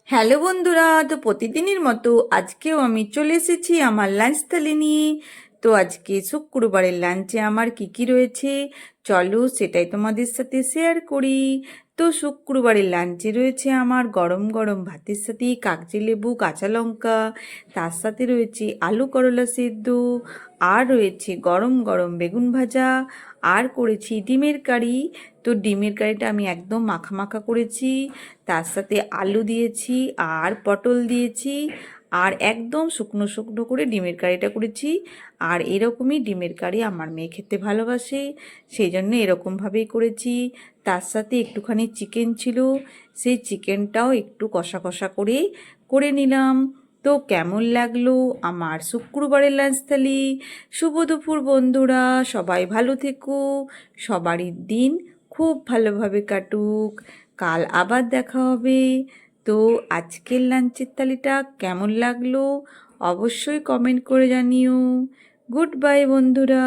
Hello বন্ধুরা, তো প্রতিদিনের মতো আজকেও আমি চলে এসেছি আমার লাঞ্চ থালি নিয়ে। তো আজকে শুক্রবারের লাঞ্চে আমার কি কি রয়েছে চলো সেটাই তোমাদের সাথে শেয়ার করি। তো শুক্রবারের লাঞ্চে রয়েছে আমার গরম গরম ভাতের সাথে কাগজি লেবু কাঁচা লঙ্কা, তার সাথে রয়েছে আলু করলা সেদ্ধ, আর রয়েছে গরম গরম বেগুন ভাজা, আর করেছি ডিমের কারি। তো ডিমের কারিটা আমি একদম মাখা মাখা করেছি, তার সাথে আলু দিয়েছি আর পটল দিয়েছি, আর একদম শুকনো শুকনো করে ডিমের কারিটা করেছি। আর এরকমই ডিমের কারি আমার মেয়ে খেতে ভালোবাসে, সেই জন্য এরকমভাবেই করেছি। তার সাথে একটুখানি চিকেন ছিল, সেই চিকেনটাও একটু কষা কষা করে করে নিলাম। তো কেমন লাগলো আমার শুক্রবারের লাঞ্চ থালি? শুভ দুপুর বন্ধুরা, সবাই ভালো থেকো, সবারই দিন খুব ভালোভাবে কাটুক। কাল আবার দেখা হবে। তো আজকের লাঞ্চের থালিটা কেমন লাগলো অবশ্যই কমেন্ট করে জানিও। গুড বাই বন্ধুরা।